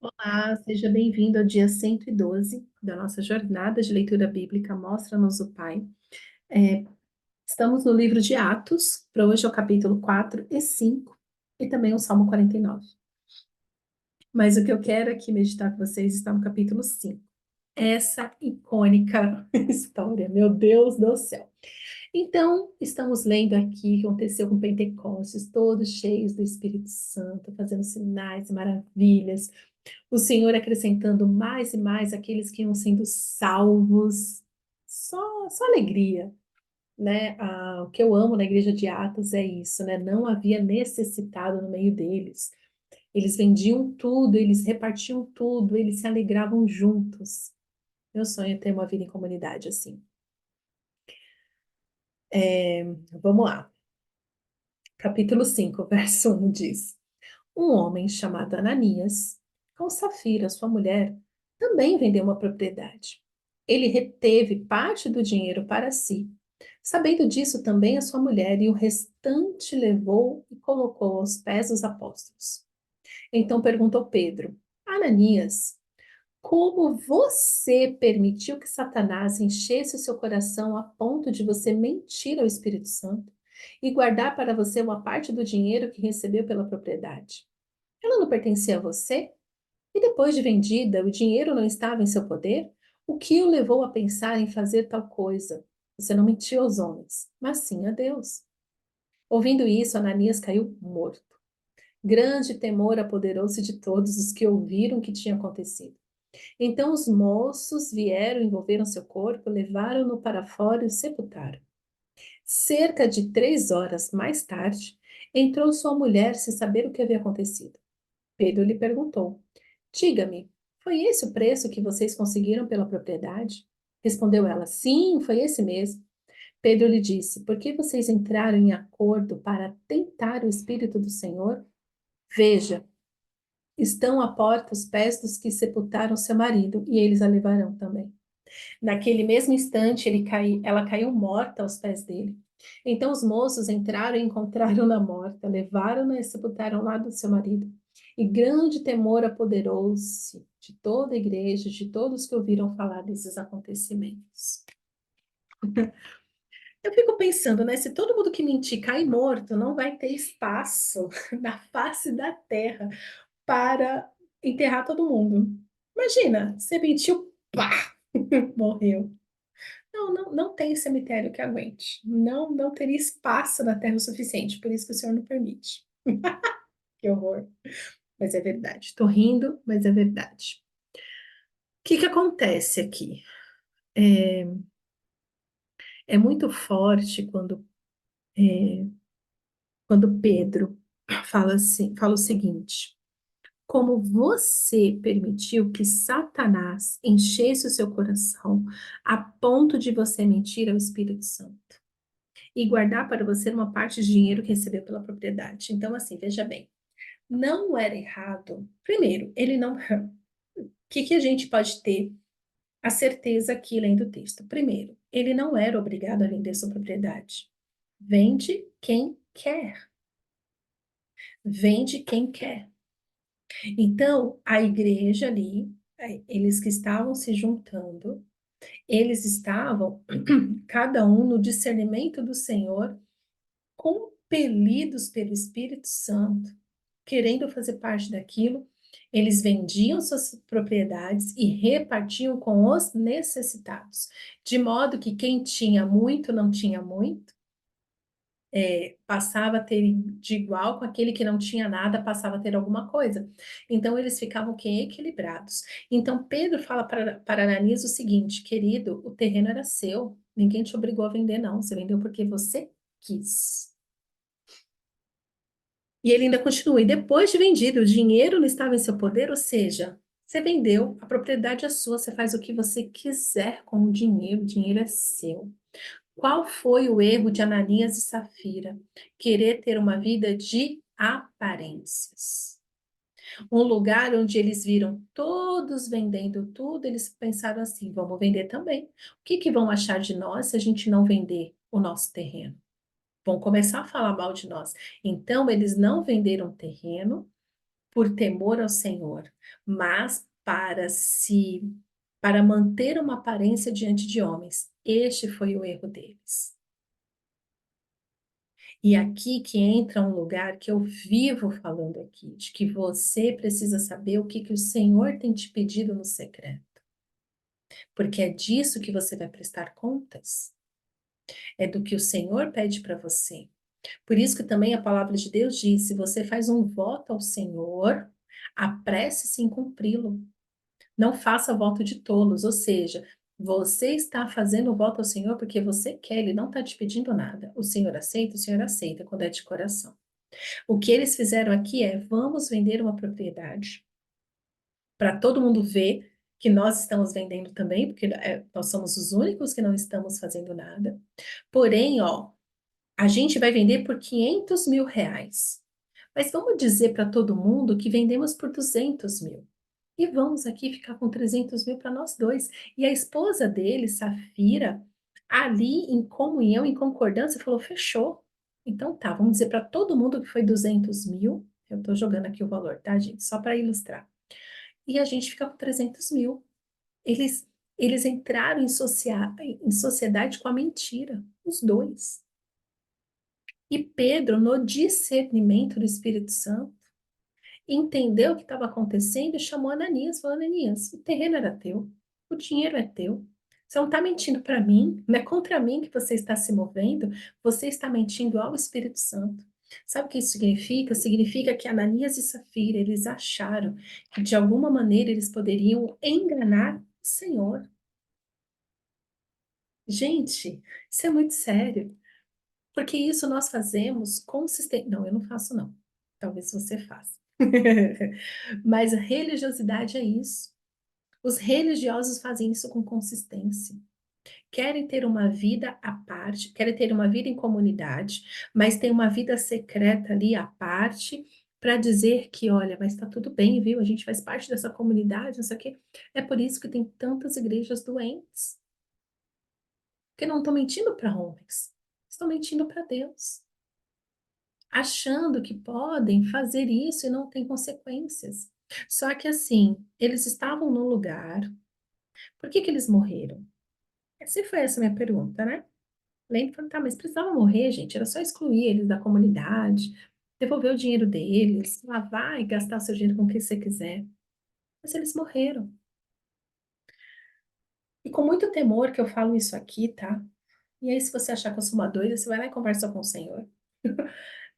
Olá, seja bem-vindo ao dia 112 da nossa jornada de leitura bíblica Mostra-nos o Pai. É, Estamos no livro de Atos, para hoje é o capítulo 4 e 5 e também o Salmo 49. Mas o que eu quero aqui meditar com vocês está no capítulo 5. Essa icônica história, meu Deus do céu. Então, estamos lendo aqui o que aconteceu com Pentecostes, todos cheios do Espírito Santo, fazendo sinais e maravilhas, o Senhor acrescentando mais e mais aqueles que iam sendo salvos. Só alegria, né? O que eu amo na igreja de Atos é isso, né? Não havia necessitado no meio deles. Eles vendiam tudo, eles repartiam tudo, eles se alegravam juntos. Meu sonho é ter uma vida em comunidade assim. Vamos lá. Capítulo 5, verso 1 diz: Um homem chamado Ananias, com Safira, sua mulher, também vendeu uma propriedade. Ele reteve parte do dinheiro para si. Sabendo disso, também a sua mulher, e o restante levou e colocou aos pés dos apóstolos. Então perguntou Pedro: Ananias, como você permitiu que Satanás enchesse o seu coração a ponto de você mentir ao Espírito Santo e guardar para você uma parte do dinheiro que recebeu pela propriedade? Ela não pertencia a você? E depois de vendida, o dinheiro não estava em seu poder? O que o levou a pensar em fazer tal coisa? Você não mentiu aos homens, mas sim a Deus. Ouvindo isso, Ananias caiu morto. Grande temor apoderou-se de todos os que ouviram o que tinha acontecido. Então os moços vieram, envolveram seu corpo, levaram-no para fora e o sepultaram. Cerca de 3 horas mais tarde, entrou sua mulher sem saber o que havia acontecido. Pedro lhe perguntou: Diga-me, foi esse o preço que vocês conseguiram pela propriedade? Respondeu ela: Sim, foi esse mesmo. Pedro lhe disse: Por que vocês entraram em acordo para tentar o Espírito do Senhor? Veja, estão à porta os pés dos que sepultaram seu marido, e eles a levarão também. Naquele mesmo instante, ela caiu morta aos pés dele. Então os moços entraram e encontraram-na morta, levaram-na e sepultaram ao lado do seu marido. E grande temor apoderou-se de toda a igreja, de todos que ouviram falar desses acontecimentos. Eu fico pensando, né? Se todo mundo que mentir cai morto, não vai ter espaço na face da terra para enterrar todo mundo. Imagina, você mentiu, pá, morreu. Não tem cemitério que aguente. Não teria espaço na terra o suficiente, por isso que o Senhor não permite. Que horror. Mas é verdade. Estou rindo, mas é verdade. O que que acontece aqui? É, é muito forte quando Pedro fala assim, fala o seguinte: como você permitiu que Satanás enchesse o seu coração a ponto de você mentir ao Espírito Santo e guardar para você uma parte de dinheiro que recebeu pela propriedade. Então, assim, veja bem, não era errado. Primeiro, ele não. O que que a gente pode ter a certeza aqui lendo o texto? Primeiro, ele não era obrigado a vender sua propriedade. Vende quem quer. Vende quem quer. Então, a igreja ali, eles que estavam se juntando, eles estavam, cada um no discernimento do Senhor, compelidos pelo Espírito Santo, querendo fazer parte daquilo, eles vendiam suas propriedades e repartiam com os necessitados, de modo que quem tinha muito não tinha muito, passava a ter de igual com aquele que não tinha nada, passava a ter alguma coisa. Então eles ficavam que equilibrados. Então Pedro fala para Ananias o seguinte: querido, o terreno era seu, ninguém te obrigou a vender, não. Você vendeu porque você quis. E ele ainda continua, e depois de vendido, o dinheiro não estava em seu poder, ou seja, você vendeu, a propriedade é sua, você faz o que você quiser com o dinheiro é seu. Qual foi o erro de Ananias e Safira? Querer ter uma vida de aparências. Um lugar onde eles viram todos vendendo tudo, eles pensaram assim: vamos vender também. O que que vão achar de nós se a gente não vender o nosso terreno? Vão começar a falar mal de nós. Então, eles não venderam terreno, por temor ao Senhor, mas para manter uma aparência diante de homens. Este foi o erro deles. E aqui que entra um lugar que eu vivo falando aqui, de que você precisa saber o que que o Senhor tem te pedido no secreto, porque é disso que você vai prestar contas, é do que o Senhor pede para você. Por isso que também a palavra de Deus diz: se você faz um voto ao Senhor, apresse-se em cumpri-lo. Não faça voto de tolos, ou seja, você está fazendo o voto ao Senhor porque você quer, Ele não está te pedindo nada. O Senhor aceita quando é de coração. O que eles fizeram aqui é: vamos vender uma propriedade para todo mundo ver que nós estamos vendendo também, porque nós somos os únicos que não estamos fazendo nada. Porém, ó, a gente vai vender por R$ 500.000. Mas vamos dizer para todo mundo que vendemos por 200.000. E vamos aqui ficar com 300.000 para nós dois. E a esposa dele, Safira, ali em comunhão, em concordância, falou: fechou. Então tá, vamos dizer para todo mundo que foi 200.000. Eu estou jogando aqui o valor, tá, gente? Só para ilustrar. E a gente fica com 300.000. Eles, eles entraram em sociedade com a mentira, os dois. E Pedro, no discernimento do Espírito Santo, entendeu o que estava acontecendo e chamou Ananias, falou: Ananias, o terreno era teu, o dinheiro é teu. Você não está mentindo para mim, não é contra mim que você está se movendo, você está mentindo ao Espírito Santo. Sabe o que isso significa? Significa que Ananias e Safira, eles acharam que de alguma maneira eles poderiam enganar o Senhor. Gente, isso é muito sério, porque isso nós fazemos consistente. Não, eu não faço, não. Talvez você faça. Mas a religiosidade é isso. Os religiosos fazem isso com consistência. Querem ter uma vida à parte, querem ter uma vida em comunidade, mas tem uma vida secreta ali à parte para dizer que, olha, mas está tudo bem, viu? A gente faz parte dessa comunidade, não sei o quê. É por isso que tem tantas igrejas doentes, porque não estão mentindo para homens, estão mentindo para Deus, achando que podem fazer isso e não tem consequências. Só que assim, eles estavam no lugar. Por que que eles morreram? Se foi essa a minha pergunta, né? Lembra, tá, mas precisava morrer, gente. Era só excluir eles da comunidade, devolver o dinheiro deles, lavar e gastar seu dinheiro com o que você quiser. Mas eles morreram. E com muito temor que eu falo isso aqui, tá? E aí, se você achar que eu sou uma doida, você vai lá e conversa com o Senhor.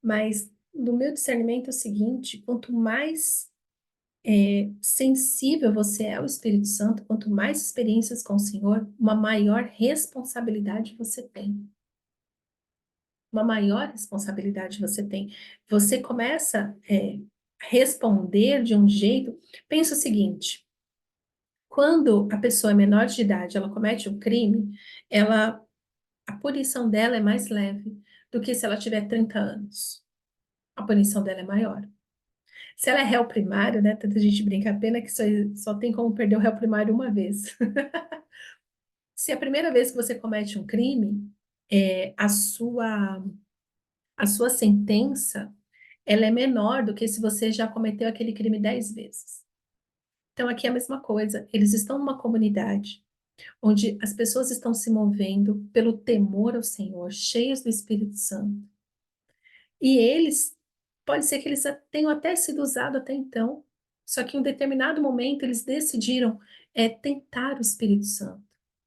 Mas no meu discernimento é o seguinte: quanto mais sensível você é ao Espírito Santo, quanto mais experiências com o Senhor, uma maior responsabilidade você tem. Uma maior responsabilidade você tem. Você começa a responder de um jeito. Pensa o seguinte: quando a pessoa é menor de idade, ela comete um crime, a punição dela é mais leve do que se ela tiver 30 anos. A punição dela é maior. Se ela é réu primário, né? Tanta gente brinca, a pena que só tem como perder o réu primário uma vez. Se a primeira vez que você comete um crime, a sua sentença ela é menor do que se você já cometeu aquele crime 10 vezes. Então, aqui é a mesma coisa. Eles estão numa comunidade onde as pessoas estão se movendo pelo temor ao Senhor, cheias do Espírito Santo. E eles, pode ser que eles tenham até sido usados até então, só que em um determinado momento eles decidiram tentar o Espírito Santo.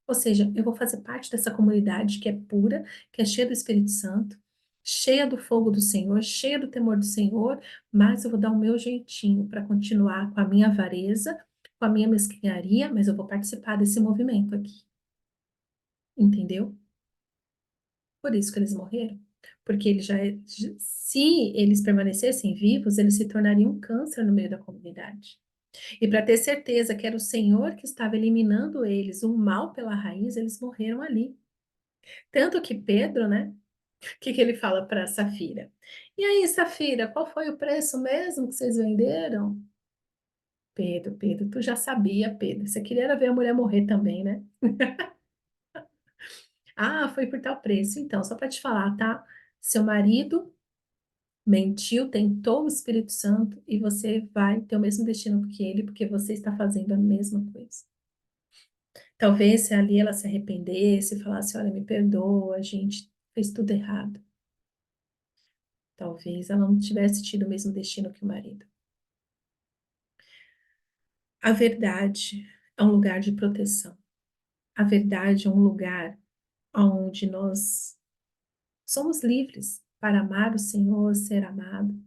Ou seja, eu vou fazer parte dessa comunidade que é pura, que é cheia do Espírito Santo, cheia do fogo do Senhor, cheia do temor do Senhor, mas eu vou dar o meu jeitinho para continuar com a minha avareza, com a minha mesquinharia, mas eu vou participar desse movimento aqui. Entendeu? Por isso que eles morreram. Porque se eles permanecessem vivos, eles se tornariam um câncer no meio da comunidade. E para ter certeza que era o Senhor que estava eliminando eles, o mal pela raiz, eles morreram ali. Tanto que Pedro, né? O que que ele fala para Safira? E aí, Safira, qual foi o preço mesmo que vocês venderam? Pedro, tu já sabia, Pedro. Você queria era ver a mulher morrer também, né? Ah, foi por tal preço. Então, só para te falar, tá? Seu marido mentiu, tentou o Espírito Santo e você vai ter o mesmo destino que ele, porque você está fazendo a mesma coisa. Talvez se ali ela se arrependesse e falasse, olha, me perdoa, a gente fez tudo errado. Talvez ela não tivesse tido o mesmo destino que o marido. A verdade é um lugar de proteção. A verdade é um lugar onde nós somos livres para amar o Senhor, ser amado.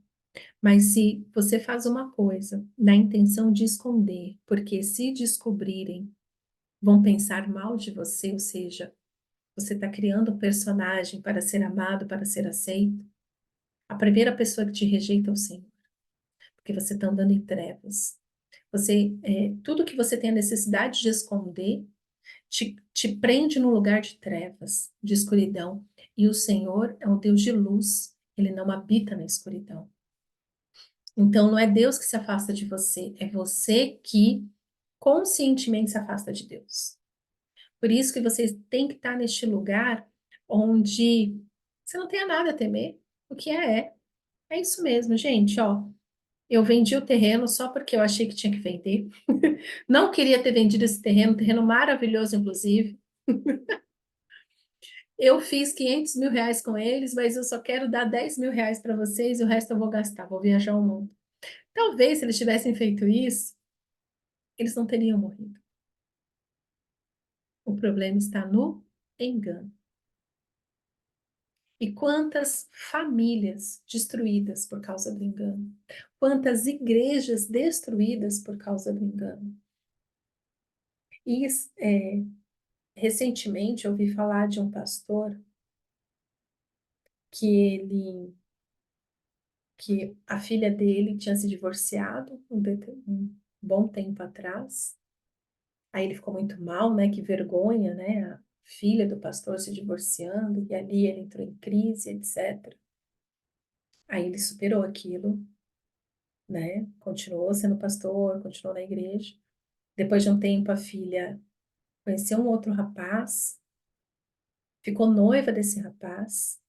Mas se você faz uma coisa na intenção de esconder, porque se descobrirem, vão pensar mal de você, ou seja, você está criando um personagem para ser amado, para ser aceito, a primeira pessoa que te rejeita é o Senhor, porque você está andando em trevas. Tudo que você tem a necessidade de esconder te prende num lugar de trevas, de escuridão. E o Senhor é um Deus de luz, ele não habita na escuridão. Então, não é Deus que se afasta de você, é você que conscientemente se afasta de Deus. Por isso que você tem que estar neste lugar onde você não tenha nada a temer. O que é isso mesmo, gente, ó. Eu vendi o terreno só porque eu achei que tinha que vender. Não queria ter vendido esse terreno, terreno maravilhoso, inclusive. Eu fiz 500 mil reais com eles, mas eu só quero dar 10 mil reais para vocês e o resto eu vou gastar, vou viajar o mundo. Talvez se eles tivessem feito isso, eles não teriam morrido. O problema está no engano. E quantas famílias destruídas por causa do engano? Quantas igrejas destruídas por causa do engano? E recentemente eu ouvi falar de um pastor que que a filha dele tinha se divorciado um bom tempo atrás. Aí ele ficou muito mal, né? Que vergonha, né? A filha do pastor se divorciando, e ali ele entrou em crise, etc. Aí ele superou aquilo, né? Continuou sendo pastor, continuou na igreja. Depois de um tempo, a filha conheceu um outro rapaz, ficou noiva desse rapaz.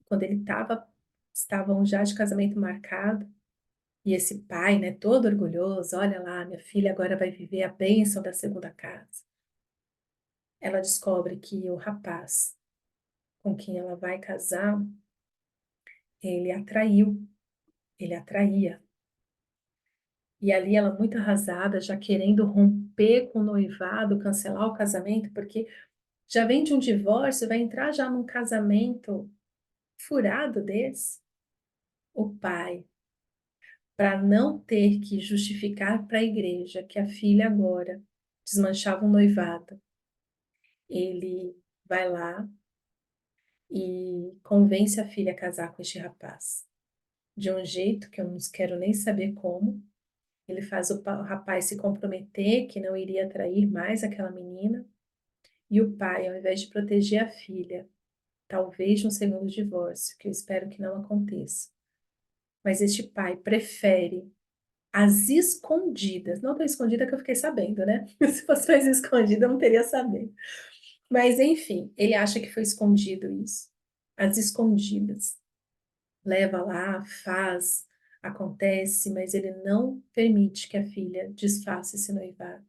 Quando estavam já de casamento marcado, e esse pai, né, todo orgulhoso, olha lá, minha filha agora vai viver a bênção da segunda casa. Ela descobre que o rapaz com quem ela vai casar, ele atraiu, ele atraía. E ali ela muito arrasada, já querendo romper com o noivado, cancelar o casamento, porque já vem de um divórcio, vai entrar já num casamento furado desse. O pai, para não ter que justificar para a igreja que a filha agora desmanchava um noivado, ele vai lá e convence a filha a casar com este rapaz. De um jeito que eu não quero nem saber como. Ele faz o rapaz se comprometer que não iria trair mais aquela menina. E o pai, ao invés de proteger a filha, talvez no segundo divórcio, que eu espero que não aconteça, mas este pai prefere as escondidas, não tão escondida que eu fiquei sabendo, né? Se fosse mais escondida, eu não teria sabido. Mas enfim, ele acha que foi escondido isso. As escondidas. Leva lá, faz, acontece, mas ele não permite que a filha desfaça esse noivado.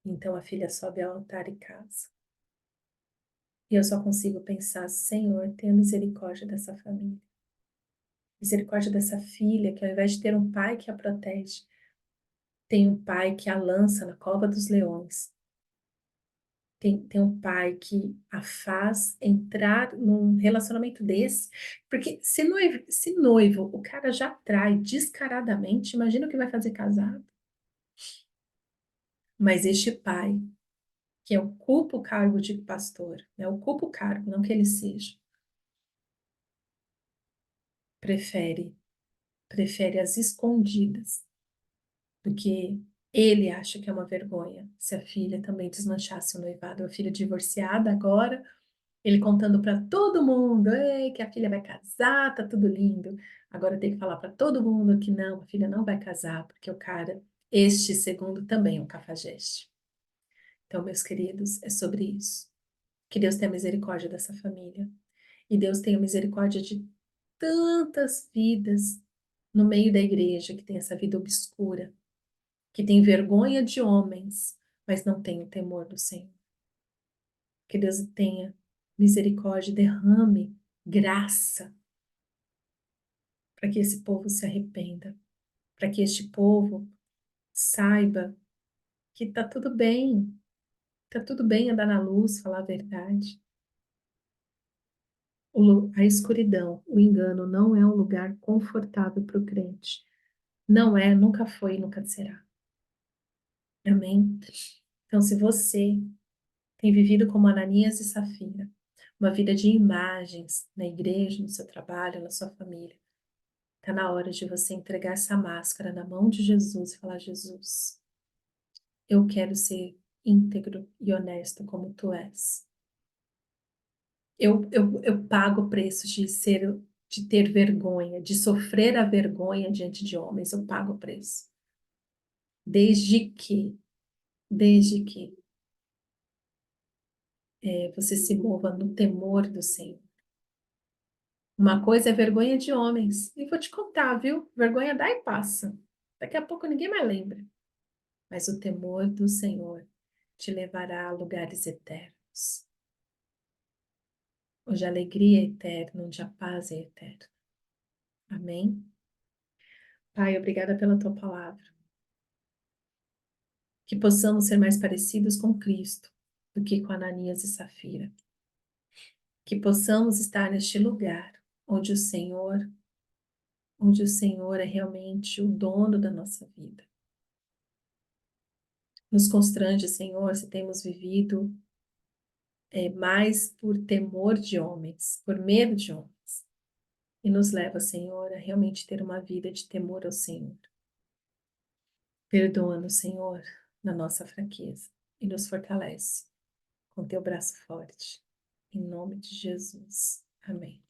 Então a filha sobe ao altar e casa. E eu só consigo pensar, Senhor, tenha misericórdia dessa família. Misericórdia dessa filha, que ao invés de ter um pai que a protege, tem um pai que a lança na cova dos leões. Tem um pai que a faz entrar num relacionamento desse. Porque se noivo o cara já trai descaradamente, imagina o que vai fazer casado. Mas este pai, que ocupa o cargo de pastor, né, ocupa o cargo, não que ele seja, prefere, prefere as escondidas, porque ele acha que é uma vergonha se a filha também desmanchasse o noivado, a filha divorciada agora. Ele contando para todo mundo, ei, que a filha vai casar, tá tudo lindo. Agora tem que falar para todo mundo que não, a filha não vai casar, porque o cara, este segundo também é um cafajeste. Então, meus queridos, é sobre isso. Que Deus tenha misericórdia dessa família. E Deus tenha misericórdia de tantas vidas no meio da igreja que tem essa vida obscura, que tem vergonha de homens, mas não tem o temor do Senhor. Que Deus tenha misericórdia, derrame graça para que esse povo se arrependa, para que este povo saiba que tá tudo bem andar na luz, falar a verdade. A escuridão, o engano não é um lugar confortável para o crente. Não é, nunca foi e nunca será. Amém? Então, se você tem vivido como Ananias e Safira, uma vida de imagens na igreja, no seu trabalho, na sua família, está na hora de você entregar essa máscara na mão de Jesus e falar: Jesus, eu quero ser íntegro e honesto como tu és. Eu pago o preço de ter vergonha, de sofrer a vergonha diante de homens. Eu pago o preço. Desde que, desde que você se mova no temor do Senhor. Uma coisa é vergonha de homens. E vou te contar, viu? Vergonha dá e passa. Daqui a pouco ninguém mais lembra. Mas o temor do Senhor te levará a lugares eternos, onde a alegria é eterna, onde a paz é eterna. Amém? Pai, obrigada pela tua palavra. Que possamos ser mais parecidos com Cristo do que com Ananias e Safira. Que possamos estar neste lugar onde o Senhor é realmente o dono da nossa vida. Nos constrange, Senhor, se temos vivido mais por temor de homens, por medo de homens. E nos leva, Senhor, a realmente ter uma vida de temor ao Senhor. Perdoa-nos, Senhor, na nossa fraqueza e nos fortalece com teu braço forte. Em nome de Jesus. Amém.